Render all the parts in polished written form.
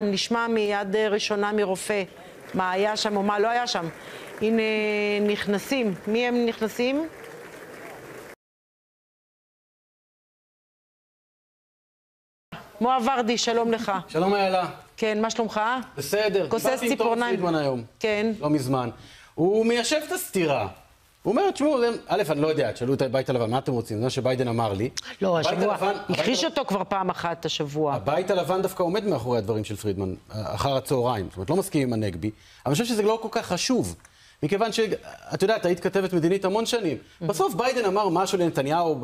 נשמע מיד ראשונה מרופא מה היה שם או מה לא היה שם. הנה נכנסים. מי הם נכנסים? מואב ורדי, שלום לך. שלום איילה. כן, מה שלומך? בסדר. כוסס ציפורניים. פרידמן היום. כן. לא מזמן. הוא מיישב את הסתירה. הוא אומר, תשמעו, א', אני לא יודע, תשאלו את הבית הלבן, מה אתם רוצים? זה מה שביידן אמר לי. לא, השבוע, הכחיש אותו כבר פעם אחת השבוע. הבית הלבן דווקא עומד מאחורי הדברים של פרידמן, אחר הצהריים. זאת אומרת, לא מסכים עם הנגבי, אבל אני חושב שזה לא כל כך חשוב. מכיוון שאת יודעת, היית כתבת מדינית המון שנים. בסוף ביידן אמר משהו לנתניהו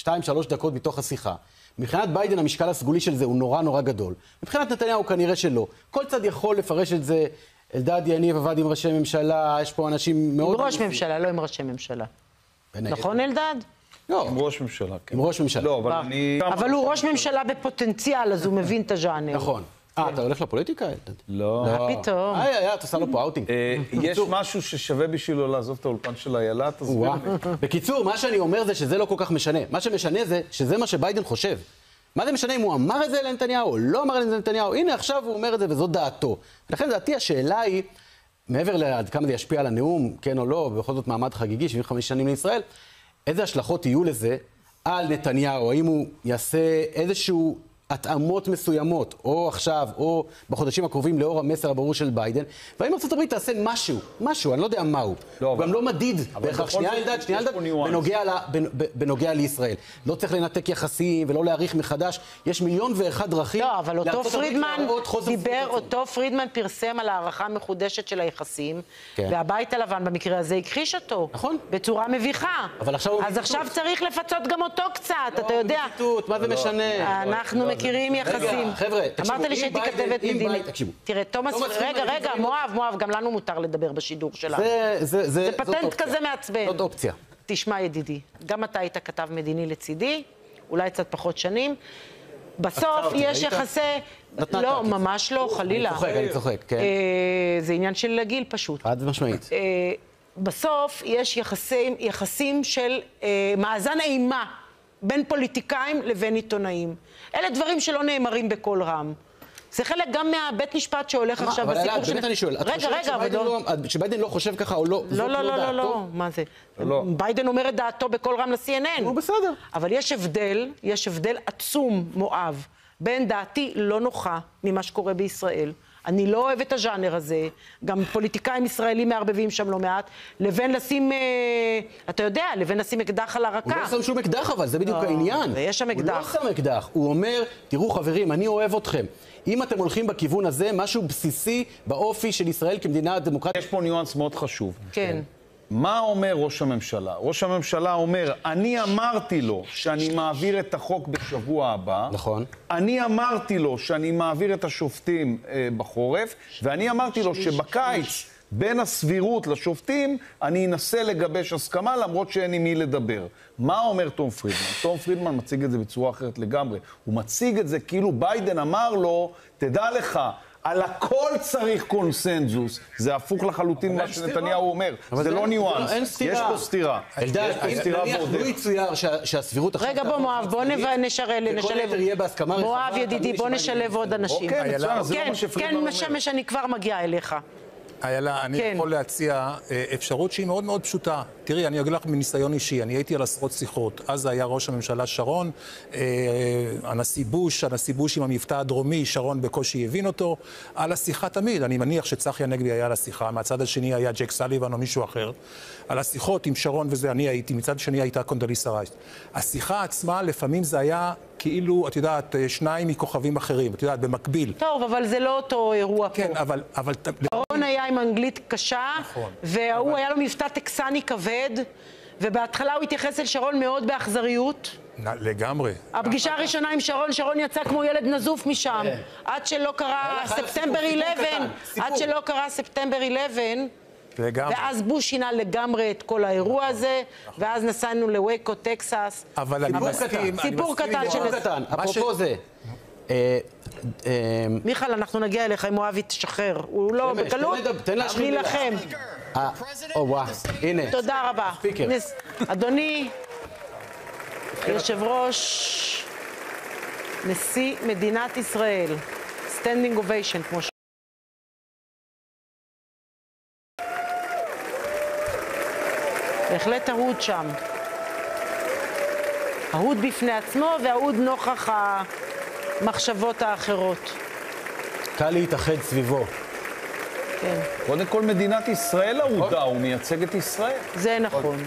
ב2-3 דקות מתוך השיחה. מבחינת ביידן המשקל הסגולי של זה הוא נורא נורא גדול. מבחינת נתניהו כנראה שלא. כל צד יכול לפרש את זה. אלדד יניב עבד עם ראשי ממשלה, יש פה אנשים מאוד... עם ראש ממשלה, לא עם ראשי ממשלה. נכון אלדד? לא. עם ראש ממשלה, כן. עם ראש ממשלה. לא, אבל אני... אבל הוא ראש ממשלה בפוטנציאל, אז הוא מבין את הז'אנר. נכון. אתה הולך לפוליטיקה, אלדד? לא. פתאום. אתה עושה לו פה אאוטינג. יש משהו ששווה בשבילו לעזוב את האולפן של איילה, תסביר לי. בקיצור, מה שאני אומר זה שזה לא כל כך משנה. מה שמשנה זה שזה מה שביידן חושב. מה זה משנה אם הוא אמר את זה לנתניהו או לא אמר את זה לנתניהו? הנה, עכשיו הוא אומר את זה וזו דעתו. ולכן דעתי השאלה היא, מעבר לעד כמה זה ישפיע על הנאום, כן או לא, בכל זאת מעמד חגיגי, 75 שנים לישראל, איזה השלכות יהיו לזה על נתניהו? האם הוא יעשה איזשהו התאמות מסוימות, או עכשיו, או בחודשים הקרובים, לאור המסר הברור של ביידן, והאם ארצות הברית תעשה משהו, אני לא יודע מהו. הוא גם לא מדיד, בהכרח, שנייה אלדד, בנוגע לישראל. לא צריך לנתק יחסים ולא להעריך מחדש, יש 1,001,000 דרכים. לא, אבל אותו פרידמן פרסם על הערכה מחודשת של היחסים, והבית הלבן במקרה הזה הכחיש אותו. נכון. בצורה מביכה. אז עכשיו צריך לפצות גם אותו קצת, אתה יודע. מה זה משנה? אנחנו מכירים יחסים. חבר'ה, אמרת לי שהייתי כתבת מדינית. תראה, תומאס, רגע, מואב, גם לנו מותר לדבר בשידור שלנו. זה פטנט כזה מעצבן. זאת אופציה. תשמע ידידי, גם אתה היית כתב מדיני לצידי, אולי קצת פחות שנים. בסוף יש יחסי... לא, ממש לא, חלילה. אני צוחק, כן. זה עניין של גיל פשוט. חד משמעית. בסוף יש יחסים של מאזן אימה בין פוליטיקאים לבין עיתונאים. אלה דברים שלא נאמרים בקול רם. זה חלק גם מהבית משפט שהולך עכשיו בסיפור של... אבל באמת אני שואל, את חושבת שביידן לא חושב ככה או לא? לא, מה זה? ביידן אומר את דעתו בקול רם ל-CNN. הוא בסדר. אבל יש הבדל עצום, מואב, בין דעתי לא נוחה ממה שקורה בישראל. אני לא אוהב את הז'אנר הזה, גם פוליטיקאים ישראלים מערבבים שם לא מעט, לבין לשים, אתה יודע, לבין לשים אקדח על הרקה. הוא לא שם שום אקדח, אבל זה בדיוק העניין. ויש שם אקדח. הוא לא שם אקדח, הוא אומר, תראו חברים, אני אוהב אתכם. אם אתם הולכים בכיוון הזה, משהו בסיסי באופי של ישראל כמדינה דמוקרטית. יש פה ניואנס מאוד חשוב. כן. מה אומר ראש הממשלה? ראש הממשלה אומר, אני אמרתי לו שאני מעביר את החוק בשבוע הבא. נכון. אני אמרתי לו שאני מעביר את השופטים בחורף, ואני אמרתי לו שבקיץ, בין הסבירות לשופטים, אני אנסה לגבש הסכמה, למרות שאין עם מי לדבר. מה אומר תום פרידמן? תום פרידמן מציג את זה בצורה אחרת לגמרי. הוא מציג את זה כאילו ביידן אמר לו, תדע לך, על הכל צריך קונסנזוס. זה הפוך לחלוטין מה שנתניהו אומר. זה לא ניואנס. יש פה סתירה. אלדד, נניח לא יצויר שהסבירות... רגע, בוא מואב, בוא נשלב. מואב ידידי, בוא נשלב עוד אנשים. כן, מה שאני כבר מגיעה אליך. איילה, אני יכול להציע אפשרות שהיא מאוד מאוד פשוטה. תראי, אני אגיד לך מניסיון אישי, אני הייתי על עשרות שיחות. אז היה ראש הממשלה שרון, הנשיא בוש עם המבטא הדרומי, שרון בקושי הבין אותו. על השיחה תמיד, אני מניח שצחי הנגבי היה על השיחה, מהצד השני היה ג'ק סליבן או מישהו אחר. על השיחות עם שרון וזה, אני הייתי, מצד השני הייתה קונדליסה רייס. השיחה עצמה, לפעמים זה היה כאילו, את יודעת, שניים מכוכבים אחרים, את יודעת, במקביל. טוב, אבל זה לא אותו אירוע פה. כן, אבל... שרון היה עם אנגלית קשה, והוא היה לו מבטא טקסני כבד, ובהתחלה הוא התייחס אל שרון מאוד באכזריות. לגמרי. הפגישה הראשונה עם שרון יצא כמו ילד נזוף משם, עד שלא קרה ספטמבר 11, לגמרי. ואז בוש שינה לגמרי את כל האירוע הזה, ואז נסענו לוויקו, טקסס. אבל אני מסכים. סיפור קטן של... אפרופו זה. מיכל, אנחנו נגיע אליך אם מואב תשחרר. הוא לא בקלות, נילחם. וואו, הנה. תודה רבה. אדוני, יושב ראש, נשיא מדינת ישראל, standing ovation, כמו ש... בהחלט אהוד שם. אהוד בפני עצמו ואהוד נוכח המחשבות האחרות. קל להתאחד סביבו. כן. קודם כל מדינת ישראל אהודה, הוא מייצג את ישראל. זה נכון.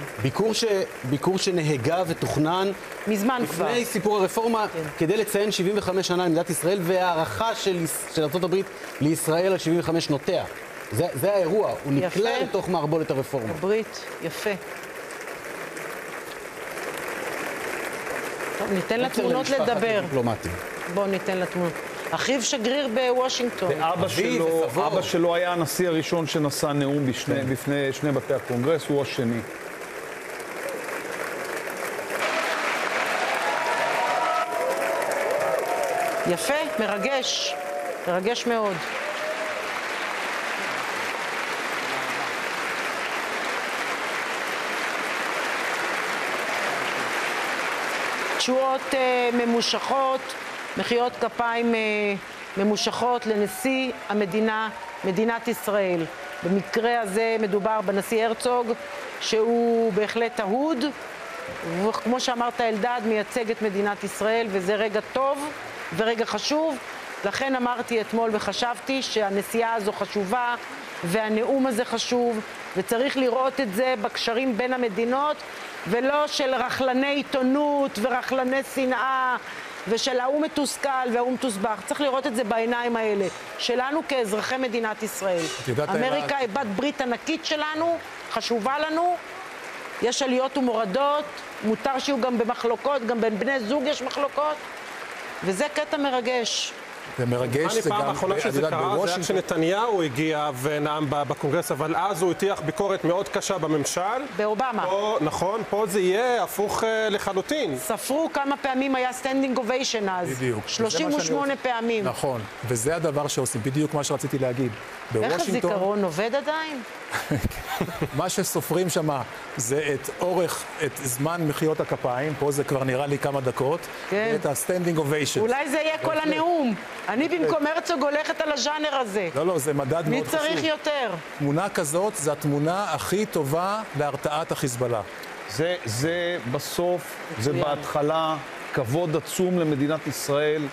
ביקור שנהגה ותוכנן מזמן כבר. לפני סיפור הרפורמה, כדי לציין 75 שנה למדינת ישראל והערכה של ארצות הברית לישראל על 75 שנותיה. זה האירוע, הוא נקלע לתוך מערבולת הרפורמה. הברית, יפה. טוב, ניתן לתמונות לדבר. בואו ניתן לתמונות. אחיו שגריר בוושינגטון. ואבא שלו היה הנשיא הראשון שנשא נאום בפני שני בתי הקונגרס, הוא השני. יפה, מרגש. מרגש מאוד. תשואות ממושכות, מחיאות כפיים ממושכות לנשיא המדינה, מדינת ישראל. במקרה הזה מדובר בנשיא הרצוג, שהוא בהחלט אהוד, וכמו שאמרת אלדד, מייצג את מדינת ישראל, וזה רגע טוב ורגע חשוב. לכן אמרתי אתמול וחשבתי שהנסיעה הזו חשובה, והנאום הזה חשוב, וצריך לראות את זה בקשרים בין המדינות, ולא של רחלני עיתונות ורחלני שנאה, ושל ההוא מתוסכל וההוא מתוסבך. צריך לראות את זה בעיניים האלה, שלנו כאזרחי מדינת ישראל. אמריקה היא בת ברית ענקית שלנו, חשובה לנו, יש עליות ומורדות, מותר שיהיו גם במחלוקות, גם בין בני זוג יש מחלוקות, וזה קטע מרגש. זה מרגש, זה גם... פעם האחרונה שזה קרה, זה היה כשנתניהו הגיע ונאם בקונגרס, אבל אז הוא הטיח ביקורת מאוד קשה בממשל. באובמה. נכון, פה זה יהיה הפוך לחלוטין. ספרו כמה פעמים היה סטנדינג אוביישן אז. בדיוק. 38 פעמים. נכון, וזה הדבר שעושים, בדיוק מה שרציתי להגיד. איך הזיכרון עובד עדיין? מה שסופרים שם זה את זמן מחיאות הכפיים, פה זה כבר נראה לי כמה דקות, ואת הסטנדינג אוביישן. אולי זה יהיה כל הנאום. אני במקום הרצוג הולכת על הז'אנר הזה. לא, זה מדד מאוד חשוב. מי צריך יותר? תמונה כזאת זה התמונה הכי טובה להרתעת החיזבאללה. זה בסוף, זה בהתחלה, כבוד עצום למדינת ישראל.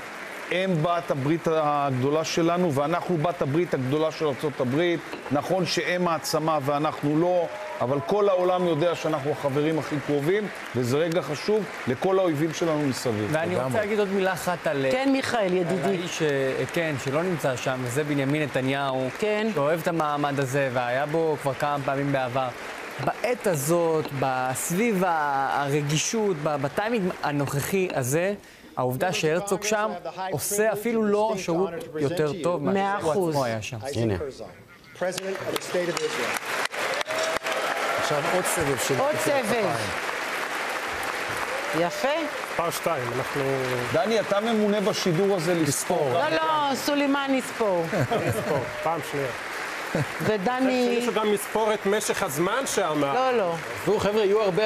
הם בת הברית הגדולה שלנו, ואנחנו בת הברית הגדולה של ארצות הברית. נכון שהם מעצמה ואנחנו לא, אבל כל העולם יודע שאנחנו החברים הכי קרובים, וזה רגע חשוב לכל האויבים שלנו מסביב. ואני רוצה להגיד עוד מילה אחת על... כן, מיכאל, ידידי. האיש, כן, שלא נמצא שם, וזה בנימין נתניהו, כן. שאוהב את המעמד הזה, והיה בו כבר כמה פעמים בעבר. בעת הזאת, סביב הרגישות, בטיימינג הנוכחי הזה, העובדה שהרצוג שם עושה אפילו לא שירות יותר טוב מה שהוא עצמו היה שם. הנה. עכשיו עוד סבב של... עוד סבב. יפה. פעם 2, אנחנו... דני, אתה ממונה בשידור הזה לספור. לא, סולימן יספור. פעם שנייה. ודני... יש גם מספור את משך הזמן שאמר. לא. תראו, חבר'ה, יהיו הרבה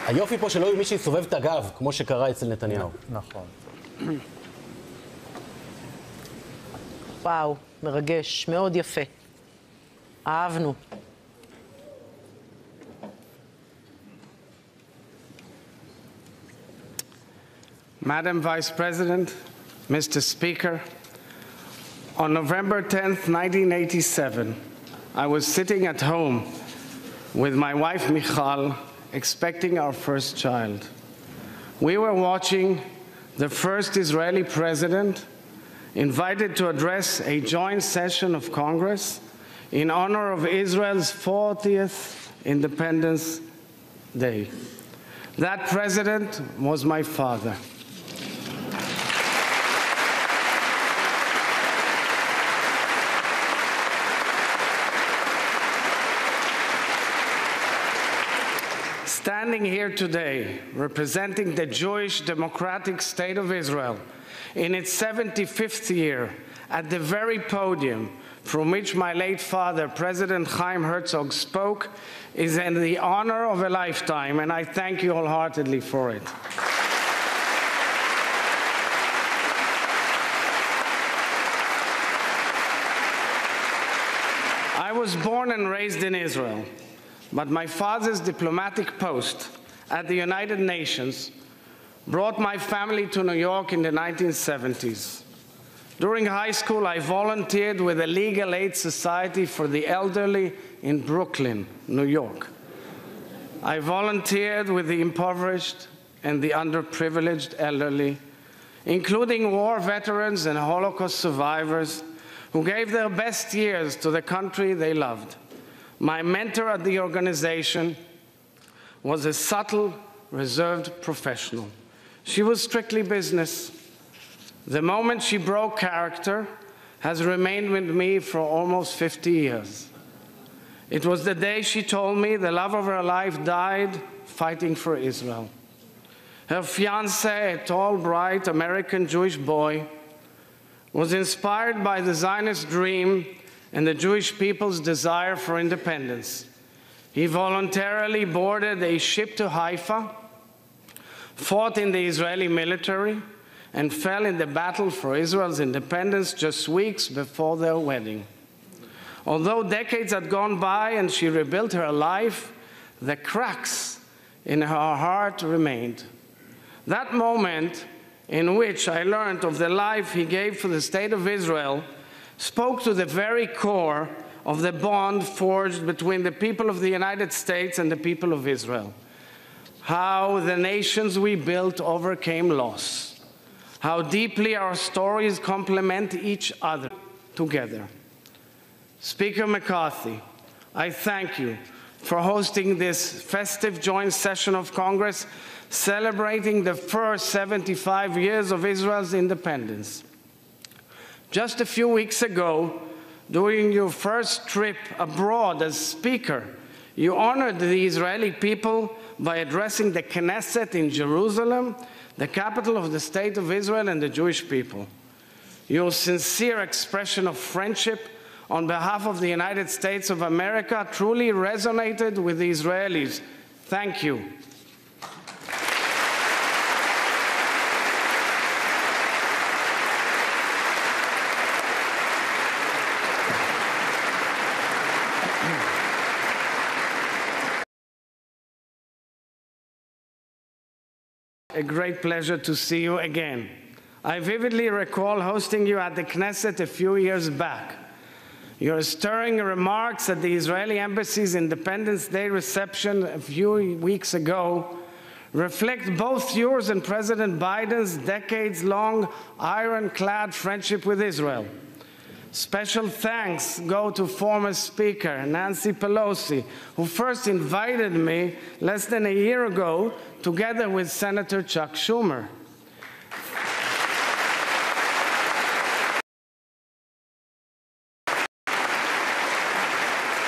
היופי פה שלא יהיו מי שיסובב את הגב, כמו שקרה אצל נתניהו. נכון. וואו, מרגש, מאוד יפה. אהבנו. Madam Vice President, Mr. Speaker, on November 10th, 1987, I was sitting at home with my wife Michal, expecting our first child. We were watching the first Israeli president invited to address a joint session of Congress in honor of Israel's 40th Independence Day. That president was my father. Standing here today, representing the Jewish Democratic State of Israel in its 75th year, at the very podium from which my late father, President Chaim Herzog, spoke, is in the honor of a lifetime, and I thank you wholeheartedly for it. was born and raised in Israel, but my father's diplomatic post at the United Nations brought my family to New York in the 1970s. During high school, I volunteered with the Legal Aid Society for the Elderly in Brooklyn, New York. I volunteered with the impoverished and the underprivileged elderly, including war veterans and Holocaust survivors who gave their best years to the country they loved. My mentor at the organization was a subtle, reserved professional. She was strictly business. The moment she broke character has remained with me for almost 50 years. It was the day she told me the love of her life died fighting for Israel. Her fiancé, a tall, bright American Jewish boy, was inspired by the Zionist dream and the Jewish people's desire for independence. He voluntarily boarded a ship to Haifa, fought in the Israeli military, and fell in the battle for Israel's independence just weeks before their wedding. Although decades had gone by and she rebuilt her life, the cracks in her heart remained. That moment in which I learned of the life he gave for the state of Israel spoke to the very core of the bond forged between the people of the United States and the people of Israel. How the nations we built overcame loss. How deeply our stories complement each other together. Speaker McCarthy, I thank you for hosting this festive joint session of Congress celebrating the first 75 years of Israel's independence. Just a few weeks ago, during your first trip abroad as Speaker, you honored the Israeli people by addressing the Knesset in Jerusalem, the capital of the State of Israel and the Jewish people. Your sincere expression of friendship on behalf of the United States of America truly resonated with the Israelis. Thank you. A great pleasure to see you again. I vividly recall hosting you at the Knesset a few years back. Your stirring remarks at the Israeli Embassy's Independence Day reception a few weeks ago reflect both yours and President Biden's decades-long ironclad friendship with Israel. Special thanks go to former Speaker Nancy Pelosi, who first invited me less than a year ago, together with Senator Chuck Schumer.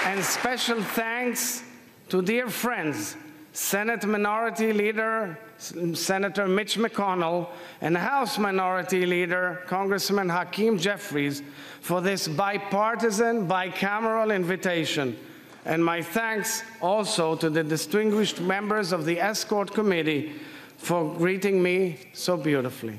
And special thanks to dear friends, Senate Minority Leader Senator Mitch McConnell and House Minority Leader Congressman Hakeem Jeffries for this bipartisan, bicameral invitation. And my thanks also to the distinguished members of the Escort Committee for greeting me so beautifully.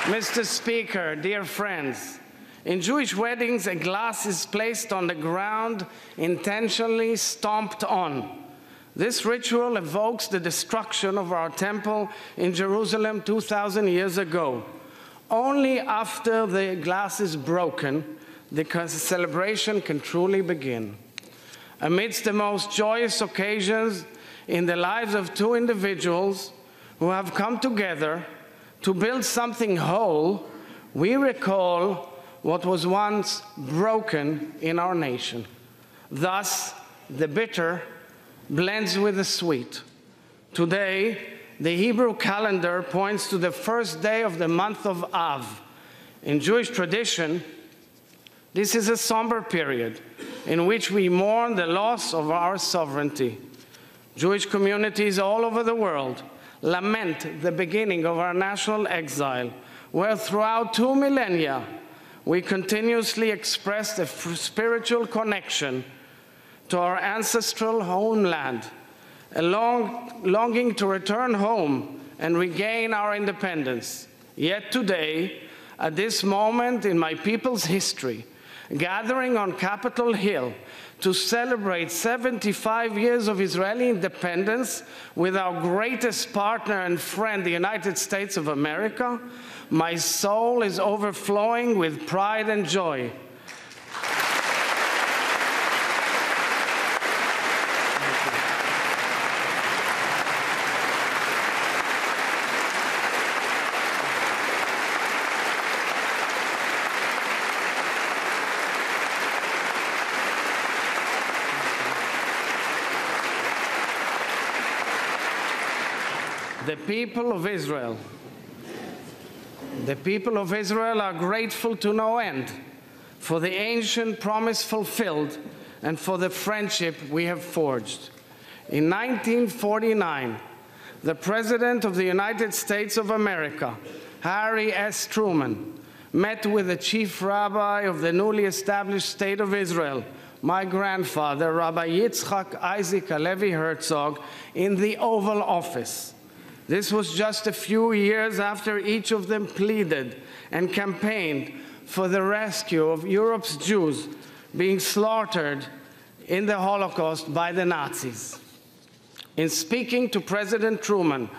Mr. Speaker, dear friends, in Jewish weddings, a glass is placed on the ground, intentionally stomped on. This ritual evokes the destruction of our temple in Jerusalem 2,000 years ago. Only after the glass is broken, the celebration can truly begin. Amidst the most joyous occasions in the lives of two individuals who have come together to build something whole, we recall what was once broken in our nation. Thus, the bitter blends with the sweet. Today, the Hebrew calendar points to the first day of the month of Av. In Jewish tradition, this is a somber period in which we mourn the loss of our sovereignty. Jewish communities all over the world lament the beginning of our national exile, where throughout 2 millennia, we continuously expressed a spiritual connection to our ancestral homeland, a longing to return home and regain our independence. Yet today, at this moment in my people's history, gathering on Capitol Hill to celebrate 75 years of Israeli independence with our greatest partner and friend, the United States of America, my soul is overflowing with pride and joy. The people of Israel are grateful to no end for the ancient promise fulfilled and for the friendship we have forged. In 1949, the President of the United States of America, Harry S. Truman, met with the chief rabbi of the newly established state of Israel, my grandfather, Rabbi Yitzchak Isaac Halevi Herzog, in the Oval Office. This was just a few years after each of them pleaded and campaigned for the rescue of Europe's Jews being slaughtered in the Holocaust by the Nazis. In speaking to President Truman,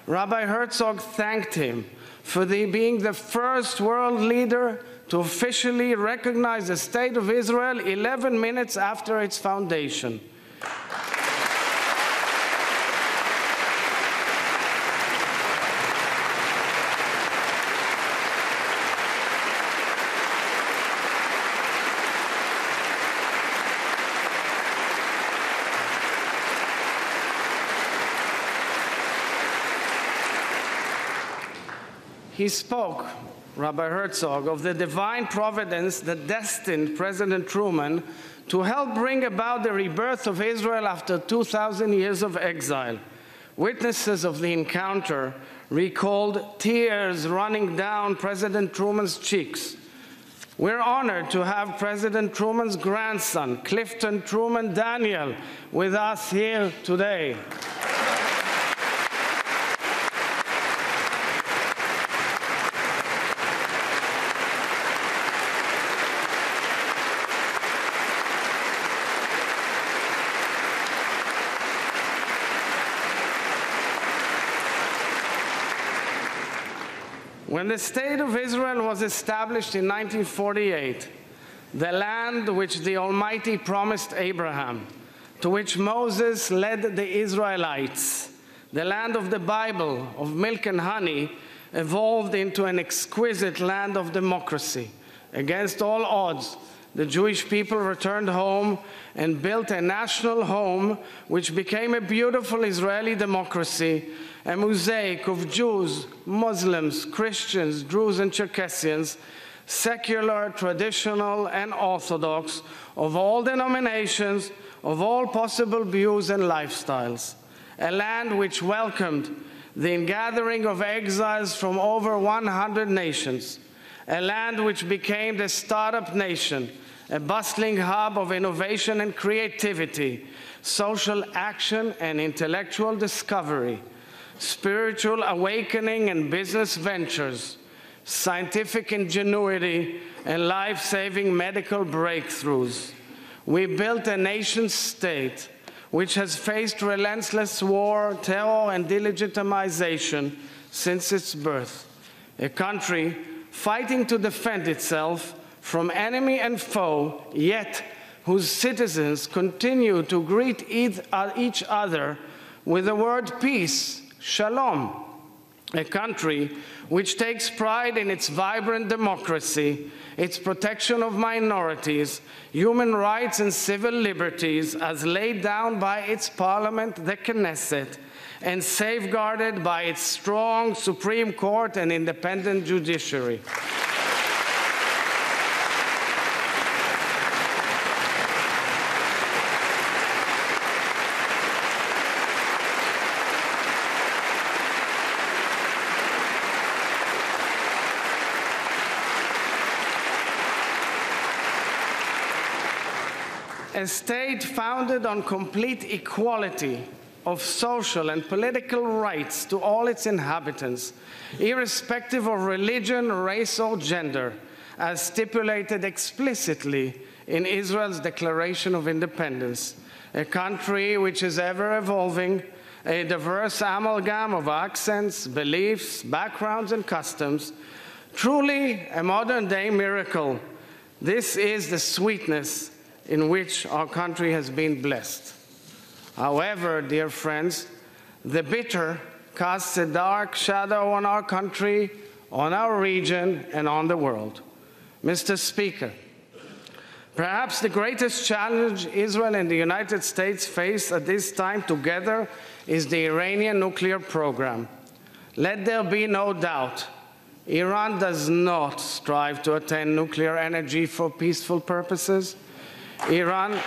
Rabbi Herzog thanked him for being the first world leader to officially recognize the State of Israel 11 minutes after its foundation. He spoke, Rabbi Herzog, of the divine providence that destined President Truman to help bring about the rebirth of Israel after 2,000 years of exile. Witnesses of the encounter recalled tears running down President Truman's cheeks. We're honored to have President Truman's grandson, Clifton Truman Daniel, with us here today. When the State of Israel was established in 1948, the land which the Almighty promised Abraham, to which Moses led the Israelites, the land of the Bible, of milk and honey, evolved into an exquisite land of democracy. Against all odds, the Jewish people returned home and built a national home which became a beautiful Israeli democracy, a mosaic of Jews, Muslims, Christians, Druze and Circassians, secular, traditional, and Orthodox, of all denominations, of all possible views and lifestyles. A land which welcomed the ingathering of exiles from over 100 nations. A land which became the startup nation, a bustling hub of innovation and creativity, social action and intellectual discovery, spiritual awakening and business ventures, scientific ingenuity, and life-saving medical breakthroughs. We built a nation-state which has faced relentless war, terror, and delegitimization since its birth. A country fighting to defend itself from enemy and foe, yet whose citizens continue to greet each other with the word peace, shalom. A country which takes pride in its vibrant democracy, its protection of minorities, human rights and civil liberties as laid down by its parliament, the Knesset, and safeguarded by its strong Supreme Court and independent judiciary. A state founded on complete equality of social and political rights to all its inhabitants, irrespective of religion, race, or gender, as stipulated explicitly in Israel's Declaration of Independence, a country which is ever evolving, a diverse amalgam of accents, beliefs, backgrounds, and customs, truly a modern-day miracle. This is the sweetness in which our country has been blessed. However, dear friends, the bitter casts a dark shadow on our country, on our region, and on the world. Mr. Speaker, perhaps the greatest challenge Israel and the United States face at this time together is the Iranian nuclear program. Let there be no doubt, Iran does not strive to attain nuclear energy for peaceful purposes. Iran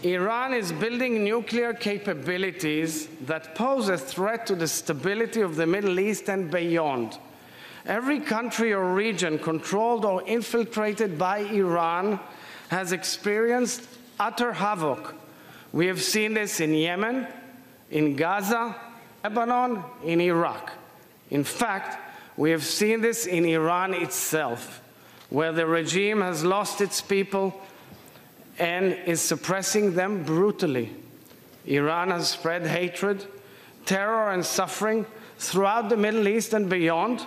Iran is building nuclear capabilities that pose a threat to the stability of the Middle East and beyond. Every country or region controlled or infiltrated by Iran has experienced utter havoc. We have seen this in Yemen, in Gaza, Lebanon, in Iraq. In fact, we have seen this in Iran itself, where the regime has lost its people and is suppressing them brutally. Iran has spread hatred, terror, and suffering throughout the Middle East and beyond,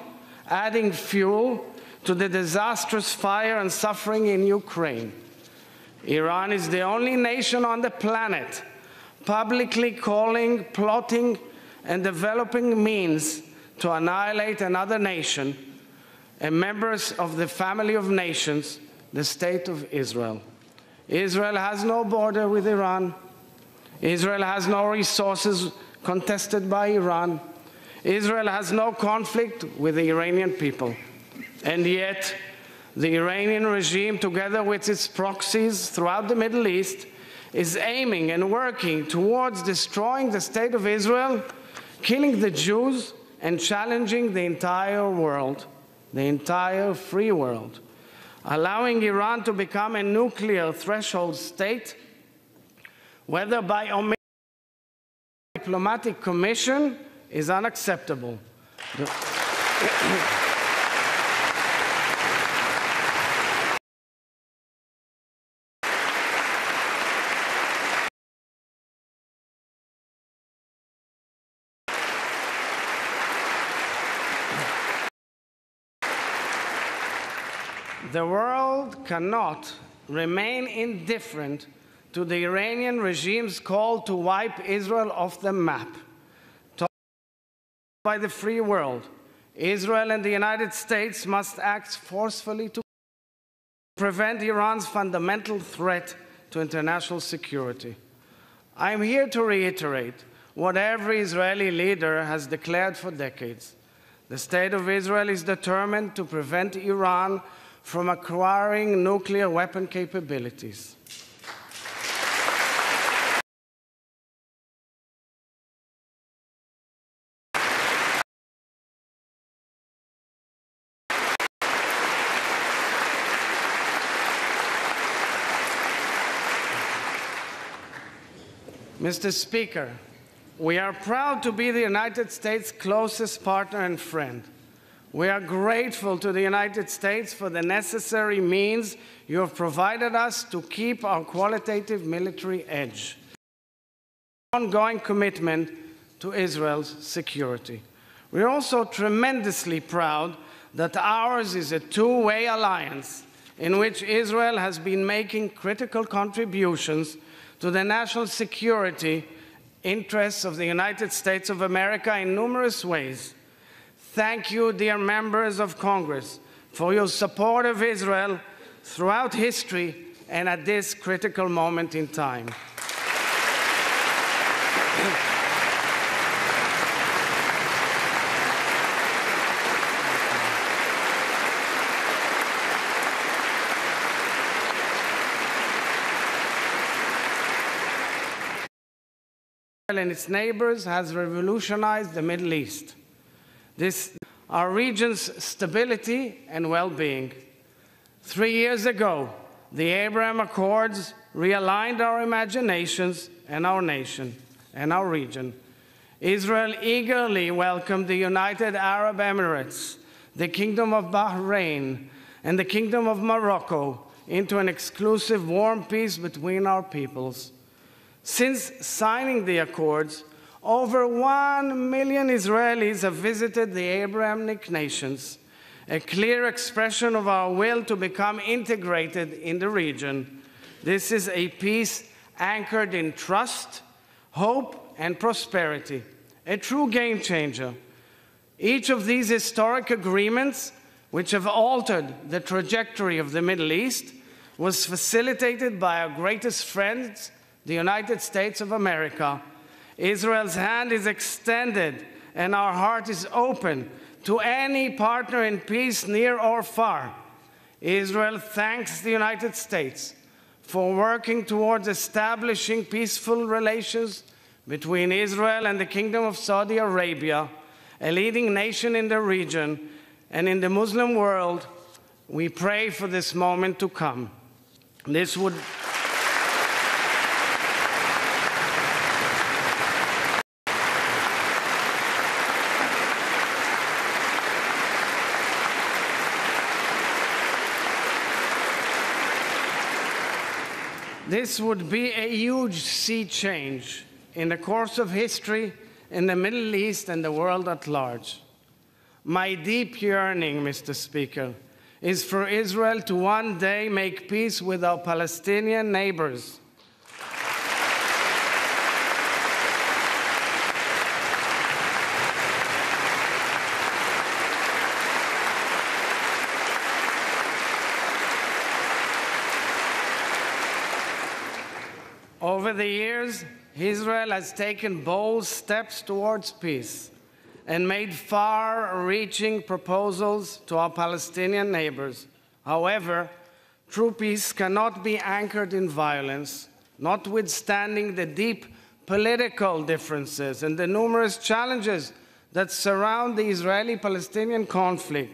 adding fuel to the disastrous fire and suffering in Ukraine. Iran is the only nation on the planet publicly calling, plotting, and developing means to annihilate another nation, and members of the family of nations, the State of Israel. Israel has no border with Iran. Israel has no resources contested by Iran. Israel has no conflict with the Iranian people. And yet, the Iranian regime, together with its proxies throughout the Middle East, is aiming and working towards destroying the State of Israel, killing the Jews, and challenging the entire world, the entire free world. Allowing Iran to become a nuclear threshold state, whether by omission or diplomatic commission, is unacceptable. The world cannot remain indifferent to the Iranian regime's call to wipe Israel off the map. By the free world, Israel and the United States must act forcefully to prevent Iran's fundamental threat to international security. I am here to reiterate what every Israeli leader has declared for decades. The State of Israel is determined to prevent Iran from acquiring nuclear weapon capabilities. Mr. Speaker, we are proud to be the United States' closest partner and friend. We are grateful to the United States for the necessary means you have provided us to keep our qualitative military edge. Ongoing commitment to Israel's security. We are also tremendously proud that ours is a two-way alliance in which Israel has been making critical contributions to the national security interests of the United States of America in numerous ways. Thank you, dear members of Congress, for your support of Israel throughout history and at this critical moment in time. and its neighbors has revolutionized the Middle East. Our region's stability and well-being. 3 years ago, the Abraham Accords realigned our imaginations and our nation and our region. Israel eagerly welcomed the United Arab Emirates, the Kingdom of Bahrain, and the Kingdom of Morocco into an exclusive warm peace between our peoples. Since signing the accords, over 1 million Israelis have visited the Abrahamic nations, a clear expression of our will to become integrated in the region. This is a peace anchored in trust, hope, and prosperity, a true game changer. Each of these historic agreements, which have altered the trajectory of the Middle East, was facilitated by our greatest friends, the United States of America. Israel's hand is extended and our heart is open to any partner in peace, near or far. Israel thanks the United States for working towards establishing peaceful relations between Israel and the Kingdom of Saudi Arabia, a leading nation in the region and in the Muslim world. We pray for this moment to come. This would be a huge sea change in the course of history in the Middle East and the world at large. My deep yearning, Mr. Speaker, is for Israel to one day make peace with our Palestinian neighbors. Over the years, Israel has taken bold steps towards peace and made far-reaching proposals to our Palestinian neighbors. However, true peace cannot be anchored in violence, notwithstanding the deep political differences and the numerous challenges that surround the Israeli-Palestinian conflict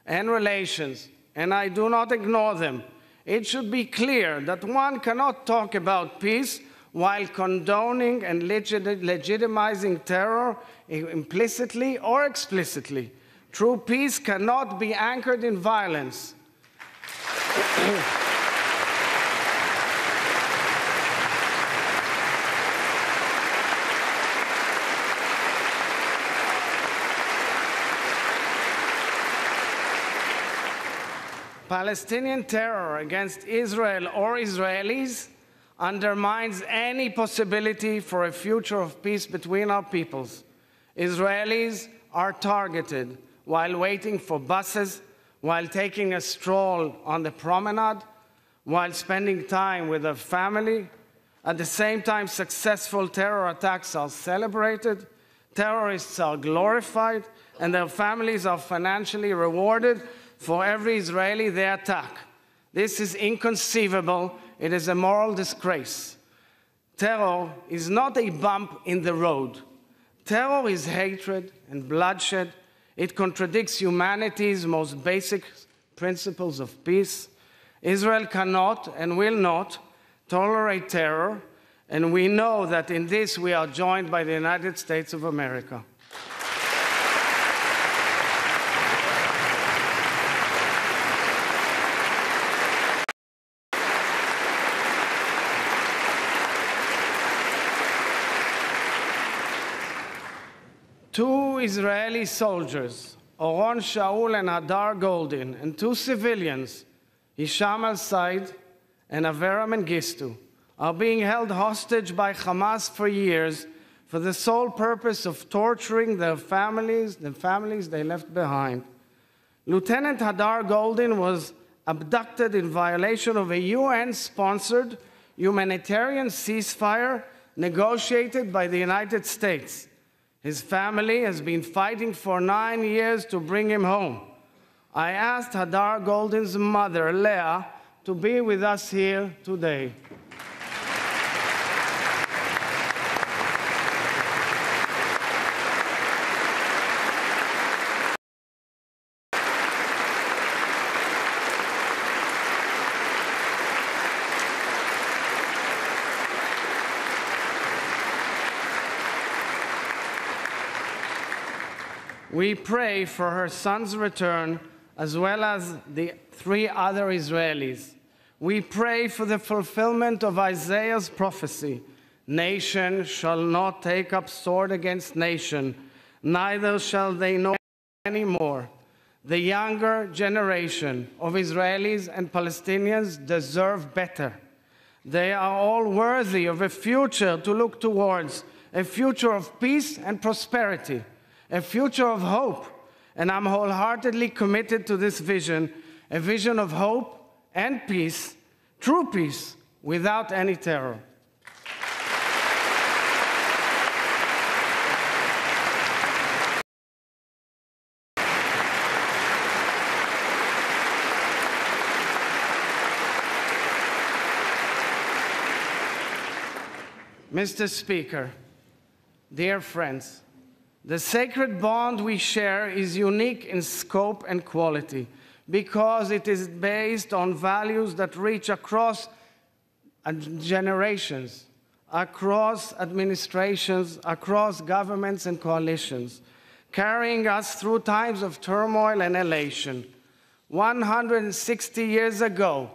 and relations, and I do not ignore them. It should be clear that one cannot talk about peace while condoning and legitimizing terror implicitly or explicitly. True peace cannot be anchored in violence. Palestinian terror against Israel or Israelis undermines any possibility for a future of peace between our peoples. Israelis are targeted while waiting for buses, while taking a stroll on the promenade, while spending time with their family. At the same time, successful terror attacks are celebrated, terrorists are glorified, and their families are financially rewarded for every Israeli they attack. This is inconceivable. It is a moral disgrace. Terror is not a bump in the road. Terror is hatred and bloodshed. It contradicts humanity's most basic principles of peace. Israel cannot and will not tolerate terror, and we know that in this we are joined by the United States of America. Two Israeli soldiers, Oron Shaul and Hadar Goldin, and two civilians, Hisham al-Said and Avera Mengistu, are being held hostage by Hamas for years for the sole purpose of torturing their families, the families they left behind. Lieutenant Hadar Goldin was abducted in violation of a UN-sponsored humanitarian ceasefire negotiated by the United States. His family has been fighting for 9 years to bring him home. I asked Hadar Goldin's mother, Leah, to be with us here today. We pray for her son's return, as well as the 3 other Israelis. We pray for the fulfillment of Isaiah's prophecy. Nation shall not take up sword against nation, neither shall they know anymore. The younger generation of Israelis and Palestinians deserve better. They are all worthy of a future to look towards, a future of peace and prosperity, a future of hope. And I'm wholeheartedly committed to this vision, a vision of hope and peace, true peace, without any terror. Mr. Speaker, dear friends, the sacred bond we share is unique in scope and quality because it is based on values that reach across generations, across administrations, across governments and coalitions, carrying us through times of turmoil and elation. 160 years ago,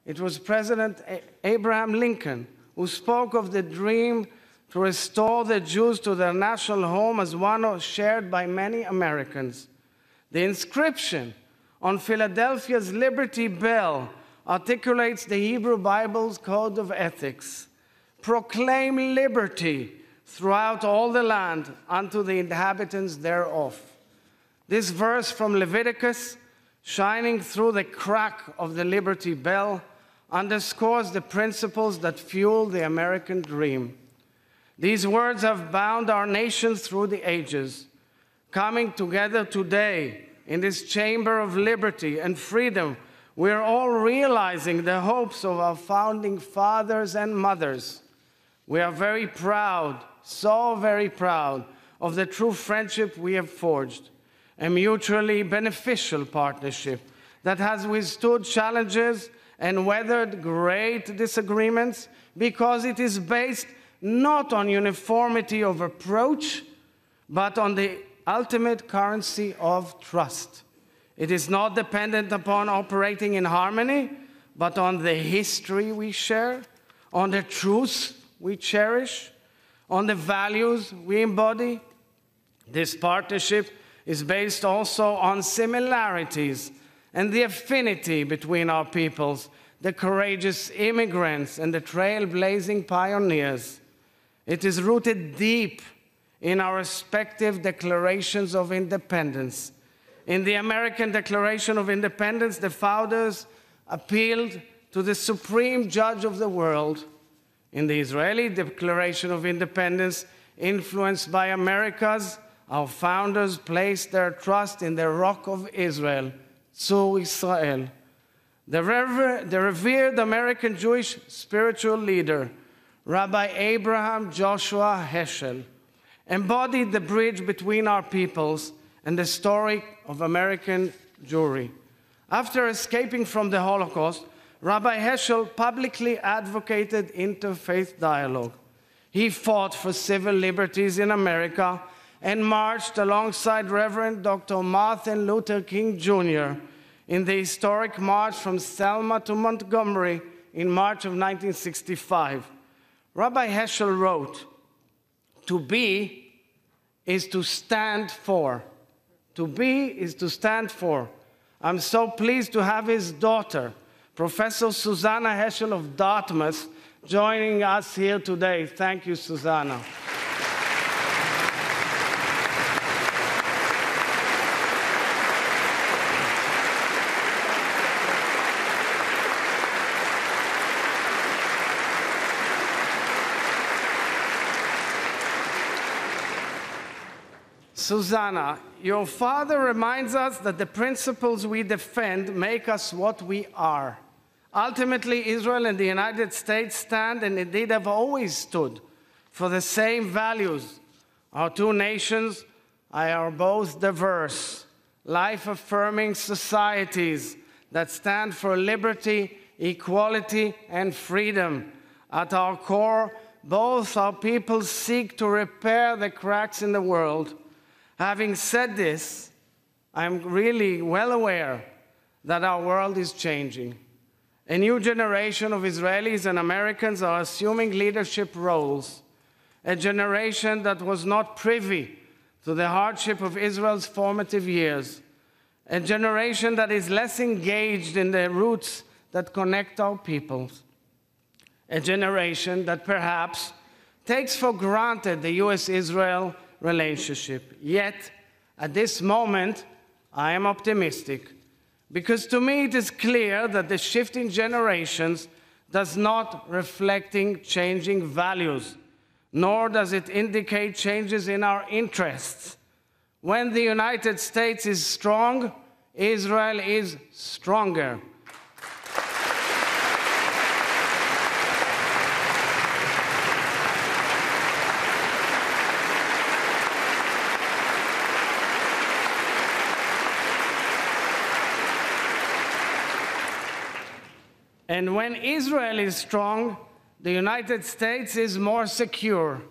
it was President Abraham Lincoln who spoke of the dream to restore the Jews to their national home as one shared by many Americans. The inscription on Philadelphia's Liberty Bell articulates the Hebrew Bible's code of ethics. Proclaim liberty throughout all the land unto the inhabitants thereof. This verse from Leviticus, shining through the crack of the Liberty Bell, underscores the principles that fuel the American dream. These words have bound our nation through the ages. Coming together today in this chamber of liberty and freedom, we are all realizing the hopes of our founding fathers and mothers. We are very proud, so very proud, of the true friendship we have forged, a mutually beneficial partnership that has withstood challenges and weathered great disagreements because it is based not on uniformity of approach, but on the ultimate currency of trust. It is not dependent upon operating in harmony, but on the history we share, on the truths we cherish, on the values we embody. This partnership is based also on similarities and the affinity between our peoples, the courageous immigrants and the trailblazing pioneers. It is rooted deep in our respective declarations of independence. In the American Declaration of Independence, the founders appealed to the supreme judge of the world. In the Israeli Declaration of Independence, influenced by America's, our founders placed their trust in the Rock of Israel, Tzur Israel. The revered American Jewish spiritual leader, Rabbi Abraham Joshua Heschel, embodied the bridge between our peoples and the story of American Jewry. After escaping from the Holocaust, Rabbi Heschel publicly advocated interfaith dialogue. He fought for civil liberties in America and marched alongside Reverend Dr. Martin Luther King Jr. in the historic march from Selma to Montgomery in March of 1965. Rabbi Heschel wrote, "To be is to stand for. To be is to stand for." I'm so pleased to have his daughter, Professor Susanna Heschel of Dartmouth, joining us here today. Thank you, Susanna. Susanna, your father reminds us that the principles we defend make us what we are. Ultimately, Israel and the United States stand, and indeed have always stood, for the same values. Our two nations are both diverse, life-affirming societies that stand for liberty, equality, and freedom. At our core, both our peoples seek to repair the cracks in the world. Having said this, I'm really well aware that our world is changing. A new generation of Israelis and Americans are assuming leadership roles, a generation that was not privy to the hardship of Israel's formative years, a generation that is less engaged in the roots that connect our peoples, a generation that perhaps takes for granted the US-Israel relationship. Yet, at this moment, I am optimistic, because to me it is clear that the shift in generations does not reflect changing values, nor does it indicate changes in our interests. When the United States is strong, Israel is stronger. And when Israel is strong, the United States is more secure.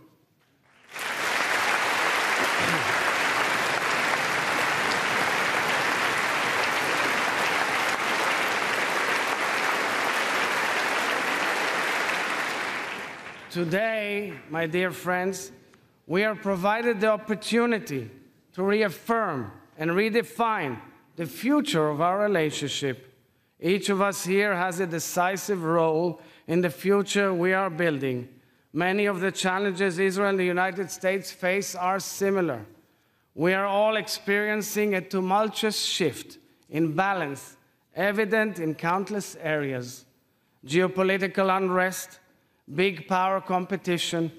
Today, my dear friends, we are provided the opportunity to reaffirm and redefine the future of our relationship. Each of us here has a decisive role in the future we are building. Many of the challenges Israel and the United States face are similar. We are all experiencing a tumultuous shift in balance, evident in countless areas. Geopolitical unrest, big power competition,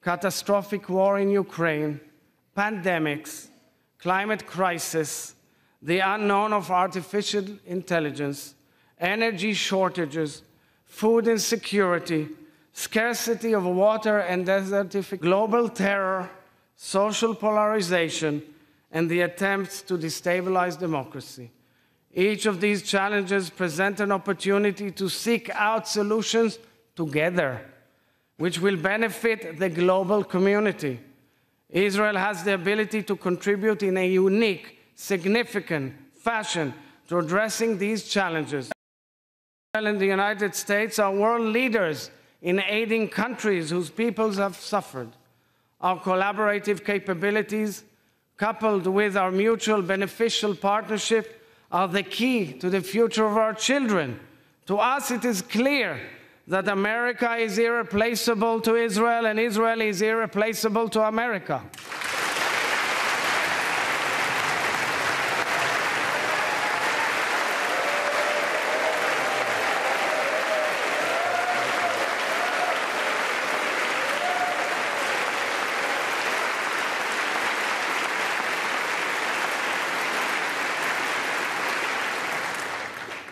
catastrophic war in Ukraine, pandemics, climate crisis, the unknown of artificial intelligence, energy shortages, food insecurity, scarcity of water and desertification, global terror, social polarization, and the attempts to destabilize democracy. Each of these challenges present an opportunity to seek out solutions together, which will benefit the global community. Israel has the ability to contribute in a unique, significant fashion to addressing these challenges. Israel and the United States are world leaders in aiding countries whose peoples have suffered. Our collaborative capabilities, coupled with our mutual beneficial partnership, are the key to the future of our children. To us, it is clear that America is irreplaceable to Israel and Israel is irreplaceable to America.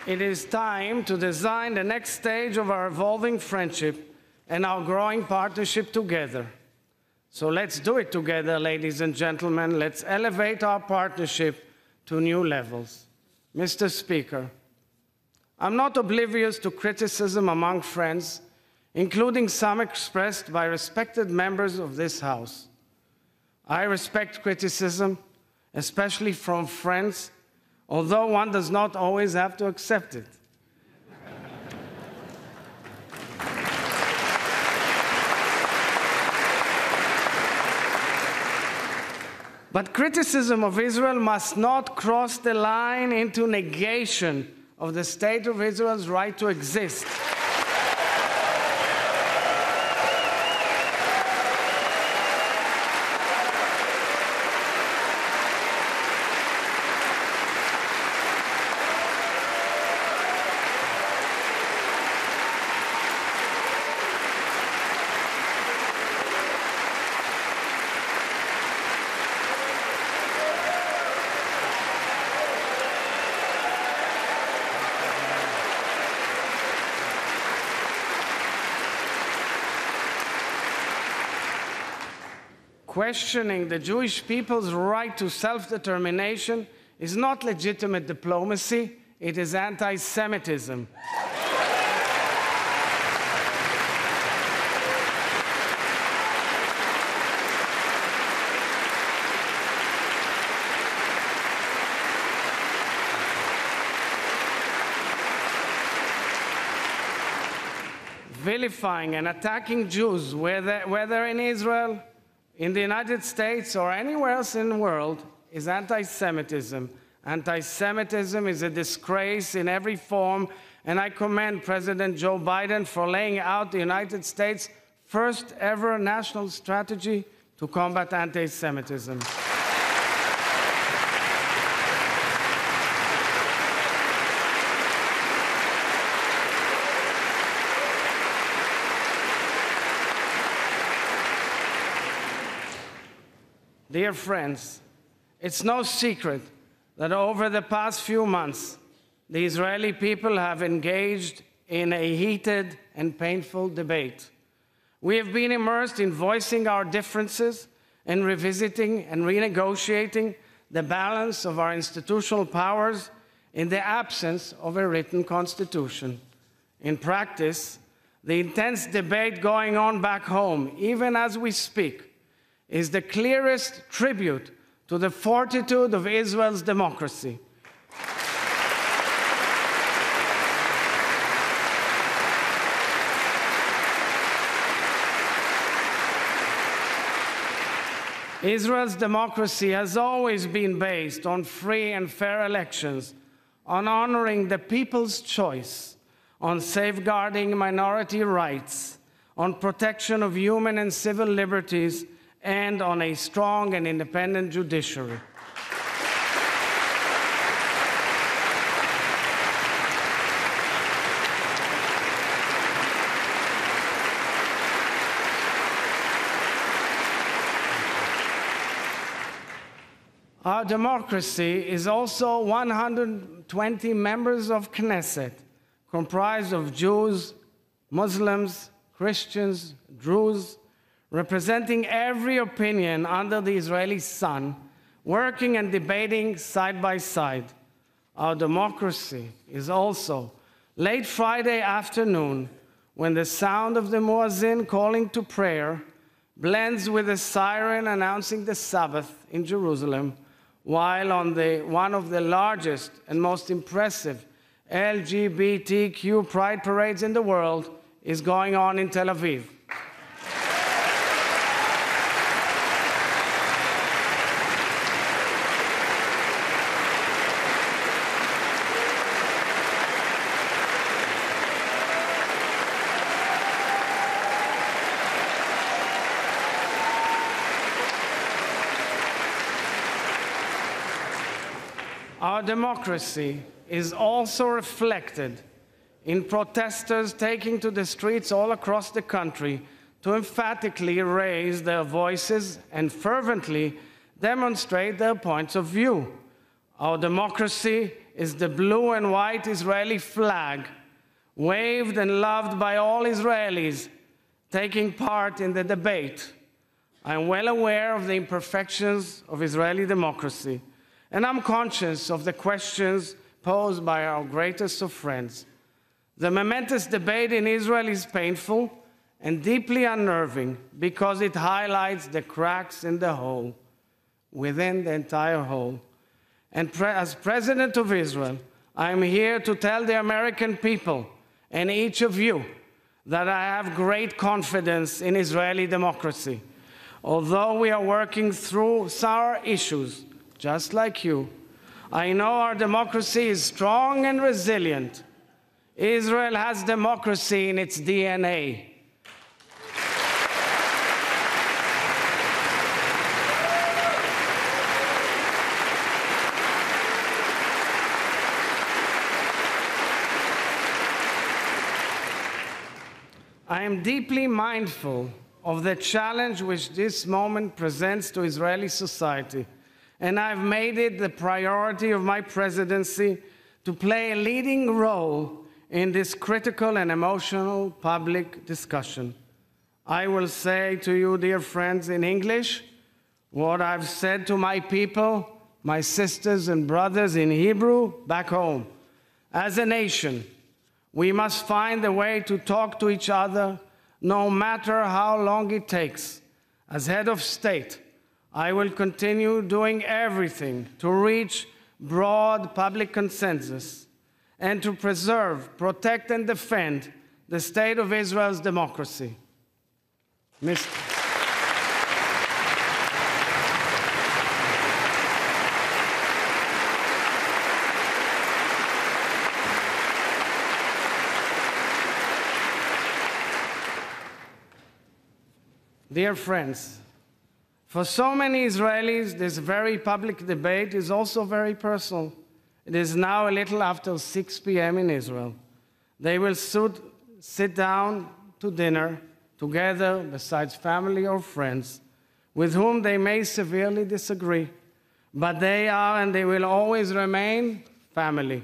It is time to design the next stage of our evolving friendship and our growing partnership together. So let's do it together, ladies and gentlemen. Let's elevate our partnership to new levels. Mr. Speaker, I'm not oblivious to criticism among friends, including some expressed by respected members of this House. I respect criticism, especially from friends, although one does not always have to accept it. But criticism of Israel must not cross the line into negation of the State of Israel's right to exist. Questioning the Jewish people's right to self-determination is not legitimate diplomacy, it is anti-Semitism. vilifying and attacking Jews, whether in Israel, in the United States, or anywhere else in the world, is anti-Semitism. Anti-Semitism is a disgrace in every form, and I commend President Joe Biden for laying out the United States' first ever national strategy to combat anti-Semitism. Dear friends, it's no secret that over the past few months, the Israeli people have engaged in a heated and painful debate. We have been immersed in voicing our differences and revisiting and renegotiating the balance of our institutional powers in the absence of a written constitution. In practice, the intense debate going on back home, even as we speak, is the clearest tribute to the fortitude of Israel's democracy. Israel's democracy has always been based on free and fair elections, on honoring the people's choice, on safeguarding minority rights, on protection of human and civil liberties, and on a strong and independent judiciary. Our democracy is also 120 members of Knesset, comprised of Jews, Muslims, Christians, Druze, representing every opinion under the Israeli sun, working and debating side by side. Our democracy is also late Friday afternoon, when the sound of the muezzin calling to prayer blends with a siren announcing the Sabbath in Jerusalem, while on one of the largest and most impressive LGBTQ pride parades in the world is going on in Tel Aviv. Our democracy is also reflected in protesters taking to the streets all across the country to emphatically raise their voices and fervently demonstrate their points of view. Our democracy is the blue and white Israeli flag, waved and loved by all Israelis taking part in the debate. I am well aware of the imperfections of Israeli democracy, and I'm conscious of the questions posed by our greatest of friends. The momentous debate in Israel is painful and deeply unnerving because it highlights the cracks in the whole, within the entire whole. And as President of Israel, I am here to tell the American people and each of you that I have great confidence in Israeli democracy. Although we are working through sour issues, just like you, I know our democracy is strong and resilient. Israel has democracy in its DNA. I am deeply mindful of the challenge which this moment presents to Israeli society, and I've made it the priority of my presidency to play a leading role in this critical and emotional public discussion. I will say to you, dear friends, in English, what I've said to my people, my sisters and brothers in Hebrew back home. As a nation, we must find a way to talk to each other, no matter how long it takes. As head of state, I will continue doing everything to reach broad public consensus and to preserve, protect, and defend the state of Israel's democracy. Dear friends, for so many Israelis, this very public debate is also very personal. It is now a little after 6 p.m. in Israel. They will sit down to dinner together besides family or friends with whom they may severely disagree. But they are and they will always remain family.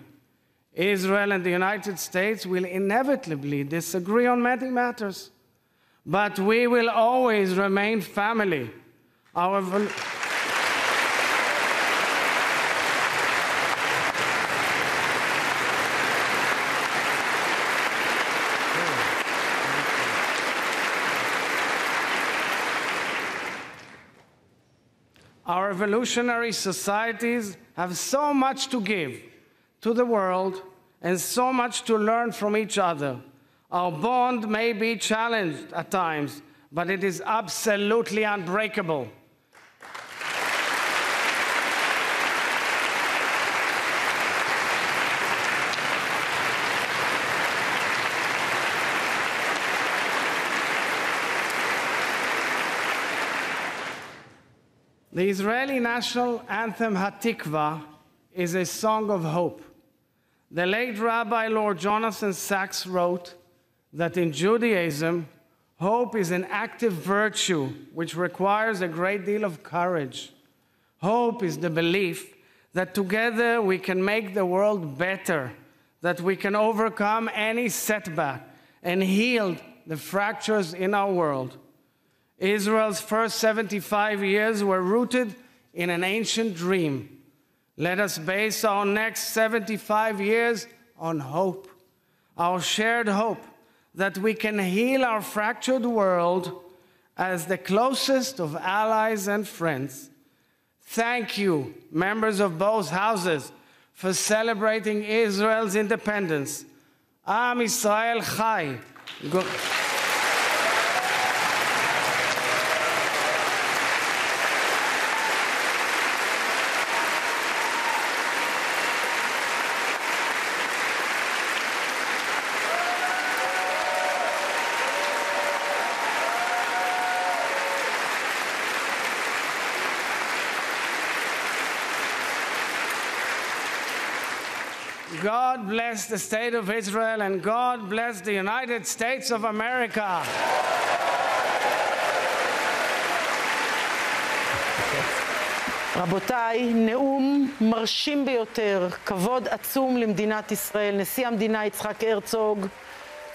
Israel and the United States will inevitably disagree on many matters. But we will always remain family. Our revolutionary societies have so much to give to the world and so much to learn from each other. Our bond may be challenged at times, but it is absolutely unbreakable. The Israeli national anthem Hatikva is a song of hope. The late Rabbi Lord Jonathan Sacks wrote that in Judaism, hope is an active virtue which requires a great deal of courage. Hope is the belief that together we can make the world better, that we can overcome any setback and heal the fractures in our world. Israel's first 75 years were rooted in an ancient dream. Let us base our next 75 years on hope, our shared hope that we can heal our fractured world as the closest of allies and friends. Thank you, members of both houses, for celebrating Israel's independence. Am Israel Chai. God bless the state of Israel and God bless the United States of America. רבותיי, נאום מרשים ביותר, כבוד עצום למדינת ישראל, נשיא המדינה יצחק הרצוג,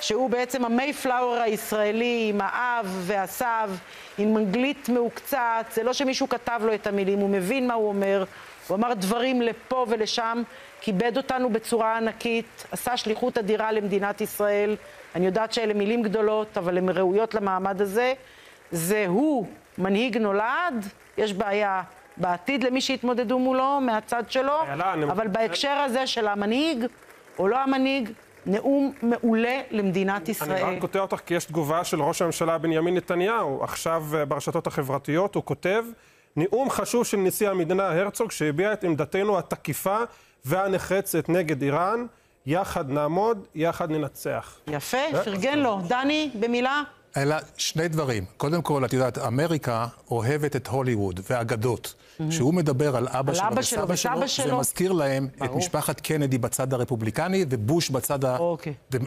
שהוא בעצם המייפלאואר הישראלי עם האב והסב, עם אנגלית מעוקצת, זה לא שמישהו כתב לו את המילים, הוא מבין מה הוא אומר, הוא אמר דברים לפה ולשם, כיבד אותנו בצורה ענקית, עשה שליחות אדירה למדינת ישראל, אני יודעת שאלה מילים גדולות, אבל הן ראויות למעמד הזה, זהו מנהיג נולד, יש בעיה בעתיד למי שהתמודדו מולו, מהצד שלו, אבל בהקשר הזה של המנהיג, או לא המנהיג, נאום מעולה למדינת ישראל. אני רק קוטע אותך כי יש תגובה של ראש הממשלה בנימין נתניהו, עכשיו ברשתות החברתיות, הוא כותב, נאום חשוב של נשיא המדינה הרצוג, שהביע את עמדתנו התקיפה והנחרצת נגד איראן, יחד נעמוד, יחד ננצח. יפה, פרגן לו. דני, במילה? אלא שני דברים. קודם כל, את יודעת, אמריקה אוהבת את הוליווד והאגדות. שהוא מדבר על אבא שלו וסבא שלו, זה מזכיר להם את משפחת קנדי בצד הרפובליקני ובוש בצד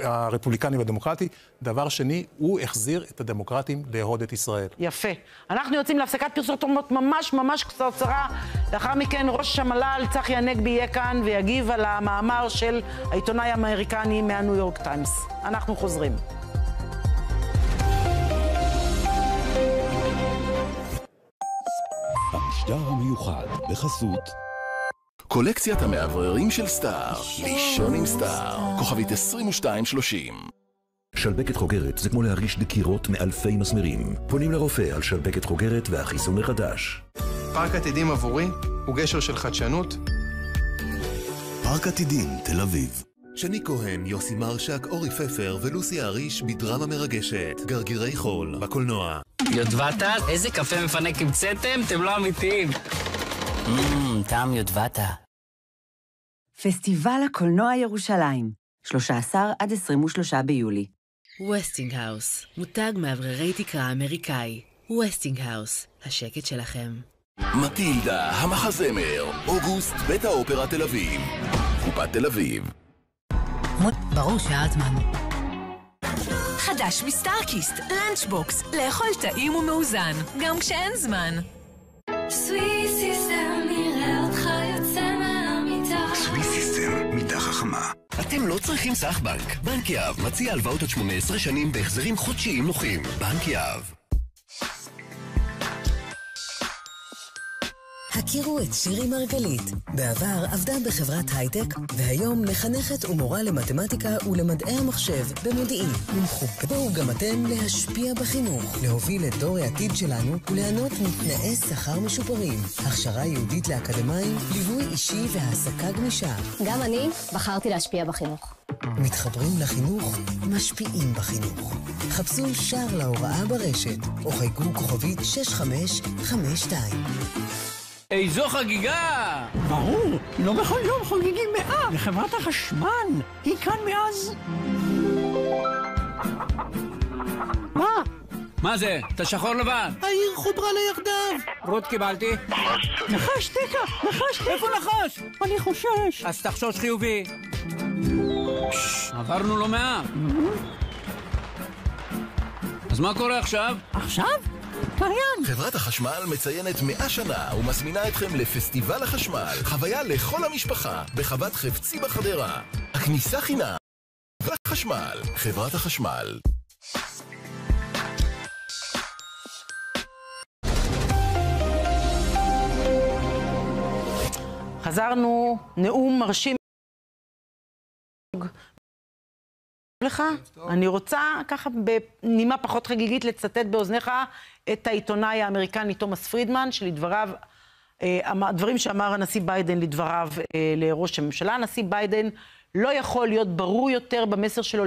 הרפובליקני והדמוקרטי. דבר שני, הוא החזיר את הדמוקרטים לאהוד את ישראל. יפה. אנחנו יוצאים להפסקת פרסומות ממש קצרה. לאחר מכן ראש המל"ל צחי הנגבי יהיה כאן ויגיב על המאמר של העיתונאי האמריקני מהניו יורק טיימס. אנחנו חוזרים. המשדר המיוחד בחסות קולקציית המאווררים של סטאר, לישון עם סטאר, כוכבית 2230. שלבקת חוגרת זה כמו להרגיש דקירות מאלפי מסמרים. פונים לרופא על שלבקת חוגרת והחיסון מחדש. פארק עתידים עבורי הוא גשר של חדשנות. פארק עתידים תל אביב. שני כהן, יוסי מרשק, אורי פפר ולוסי אריש בדרמה מרגשת, גרגירי חול, בקולנוע. יודבטה? איזה קפה מפנק המצאתם? אתם לא אמיתיים. טעם יודבטה. פסטיבל הקולנוע ירושלים, 13 עד 23 ביולי. ווסטינגהאוס, מותג מאווררי תקרה האמריקאי. ווסטינגהאוס, השקט שלכם. מטילדה, המחזמר, אוגוסט, בית האופרה תל אביב. קופת תל אביב. ברור שהיה זמן. חדש מסטארקיסט, לנצ'בוקס, לאכול טעים ומאוזן, גם כשאין זמן. סוויסיסטם, נראה אותך יוצא מהמיטה. סוויסיסטם, מיטה חכמה. אתם לא צריכים סך בנק. בנק יהב מציע הלוואות עד 18 שנים בהחזרים חודשיים נוחים. בנק יהב. הכירו את שירי מרגלית. בעבר עבדה בחברת הייטק, והיום מחנכת ומורה למתמטיקה ולמדעי המחשב במודיעין. בואו גם אתם להשפיע בחינוך, להוביל את דור העתיד שלנו וליהנות מתנאי שכר משופרים, הכשרה יהודית לאקדמאים, ליווי אישי והעסקה גמישה. גם אני בחרתי להשפיע בחינוך. מתחברים לחינוך, משפיעים בחינוך. חפשו שער להוראה ברשת, או חייגו כוכבית 6552. איזו חגיגה! ברור, לא בכל יום חוגגים 100 לחברת החשמל. היא כאן מאז... מה? מה זה? אתה שחור לבן? העיר חוברה ליחדיו. רוט קיבלתי. נחש, תקה, נחש. איפה נחש? אני חושש. אז תחשוש חיובי. עברנו לא 100. אז מה קורה עכשיו? עכשיו? מריאן. חברת החשמל מציינת 100 שנה ומזמינה אתכם לפסטיבל החשמל. חוויה לכל המשפחה בחוות חפצי בחדרה. הכניסה חינם. והחשמל. חברת החשמל. חזרנו, נאום מרשים לך. אני רוצה ככה בנימה פחות חגיגית לצטט באוזניך את העיתונאי האמריקני תומאס פרידמן, שלדבריו, הדברים שאמר הנשיא ביידן לדבריו לראש הממשלה. הנשיא ביידן לא יכול להיות ברור יותר במסר שלו